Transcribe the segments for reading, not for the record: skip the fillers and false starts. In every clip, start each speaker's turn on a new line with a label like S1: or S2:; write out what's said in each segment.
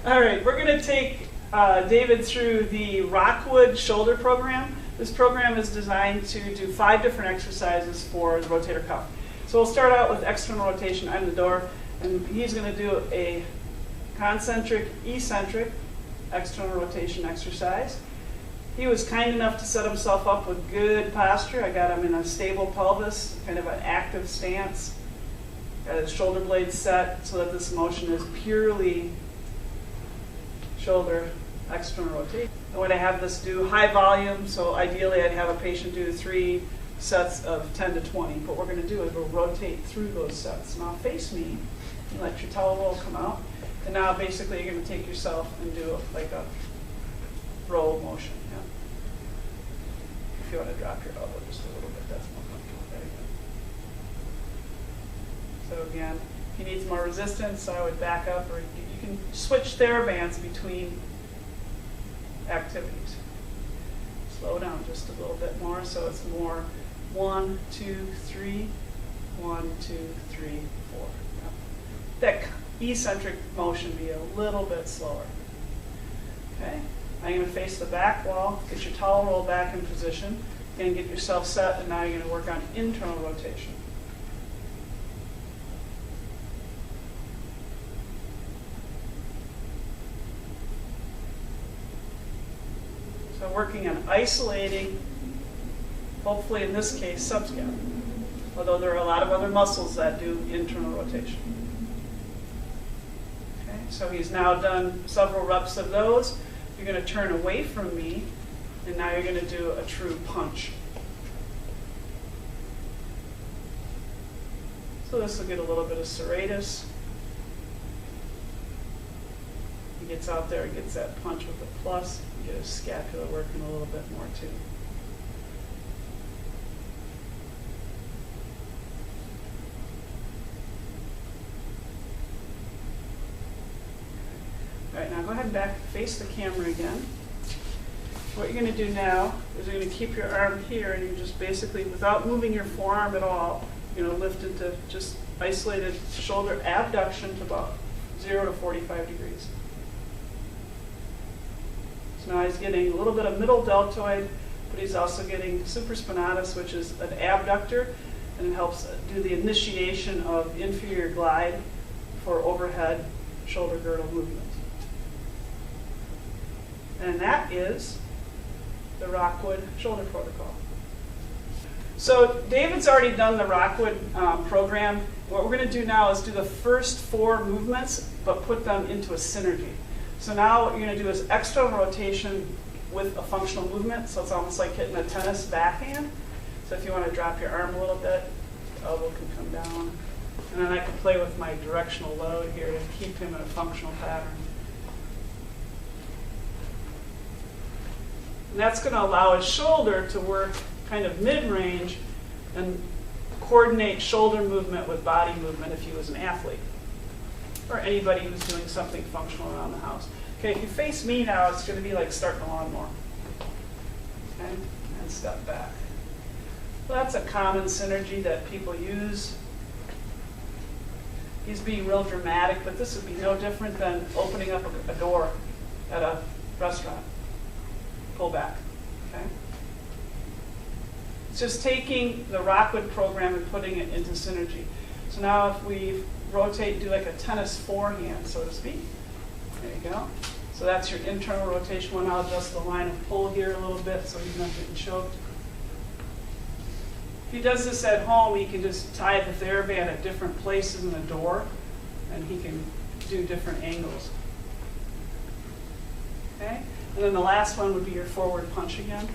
S1: All right, we're going to take David through the Rockwood Shoulder program. This program is designed to do 5 different exercises for the rotator cuff. So we'll start out with external rotation on the door, and he's going to do a concentric, eccentric external rotation exercise. He was kind enough to set himself up with good posture. I got him in a stable pelvis, kind of an active stance. Got his shoulder blades set so that this motion is purely shoulder external rotation. I want to have this do high volume, so ideally I'd have a patient do 3 sets of 10 to 20. But what we're going to do is we'll rotate through those sets. Now face me, and let your towel roll come out. And now basically you're going to take yourself and do like a roll motion. Yeah. If you want to drop your elbow just a little bit, that's more comfortable. There you go. So again, if he needs more resistance, I would back up, or you can switch therabands between activities. Slow down just a little bit more, so it's more 1, 2, 3, 1, 2, 3, 4. Yeah. That eccentric motion be a little bit slower. Okay, now you're going to face the back wall, get your towel roll back in position, and get yourself set, and now you're going to work on internal rotation. So working on isolating, hopefully in this case, subscap, although there are a lot of other muscles that do internal rotation. Okay, so he's now done several reps of those. You're going to turn away from me, and now you're going to do a true punch. So this will get a little bit of serratus. He gets out there and gets that punch with a plus. You get his scapula working a little bit more too. All right, now go ahead and back face the camera again. What you're going to do now is you're going to keep your arm here, and you just basically, without moving your forearm at all, you're going to lift into just isolated shoulder abduction to about 0 to 45 degrees. So now he's getting a little bit of middle deltoid, but he's also getting supraspinatus, which is an abductor, and it helps do the initiation of inferior glide for overhead shoulder girdle movement. And that is the Rockwood Shoulder Protocol. So David's already done the Rockwood program. What we're going to do now is do the first 4 movements, but put them into a synergy. So now what you're going to do is external rotation with a functional movement, so it's almost like hitting a tennis backhand. So if you want to drop your arm a little bit, the elbow can come down. And then I can play with my directional load here to keep him in a functional pattern. And that's going to allow his shoulder to work kind of mid-range and coordinate shoulder movement with body movement if he was an athlete or anybody who's doing something functional around the house. Okay, if you face me now, it's going to be like starting a lawnmower. Okay, and step back. Well, that's a common synergy that people use. He's being real dramatic, but this would be no different than opening up a door at a restaurant. Pull back. Okay. It's just taking the Rockwood program and putting it into synergy. So now if we rotate, do like a tennis forehand, so to speak. There you go. So that's your internal rotation. We'll now adjust the line of pull here a little bit so he's not getting choked. If he does this at home, he can just tie the TheraBand at different places in the door, and he can do different angles. Okay? And then the last one would be your forward punch again.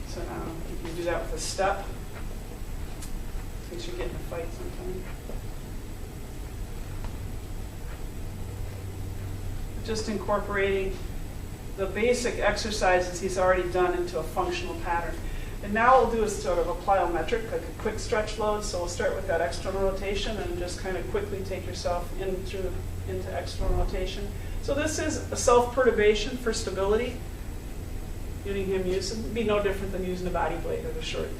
S1: So now you can do that with a step, in case you get in a fight sometime. Just incorporating the basic exercises he's already done into a functional pattern. And now we'll do is sort of a plyometric, like a quick stretch load. So we'll start with that external rotation and just kind of quickly take yourself into external rotation. So this is a self-perturbation for stability. Getting him used, it would be no different than using a body blade at a short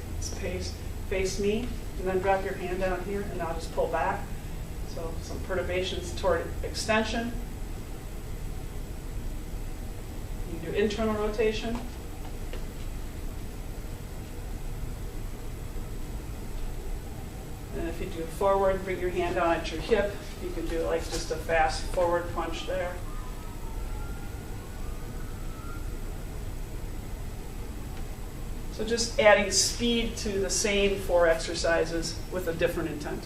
S1: pace. Face me, and then drop your hand down here, and I'll just pull back. So some perturbations toward extension. You can do internal rotation. And if you do forward, bring your hand down at your hip. You can do like just a fast forward punch there. So just adding speed to the same 4 exercises with a different intent.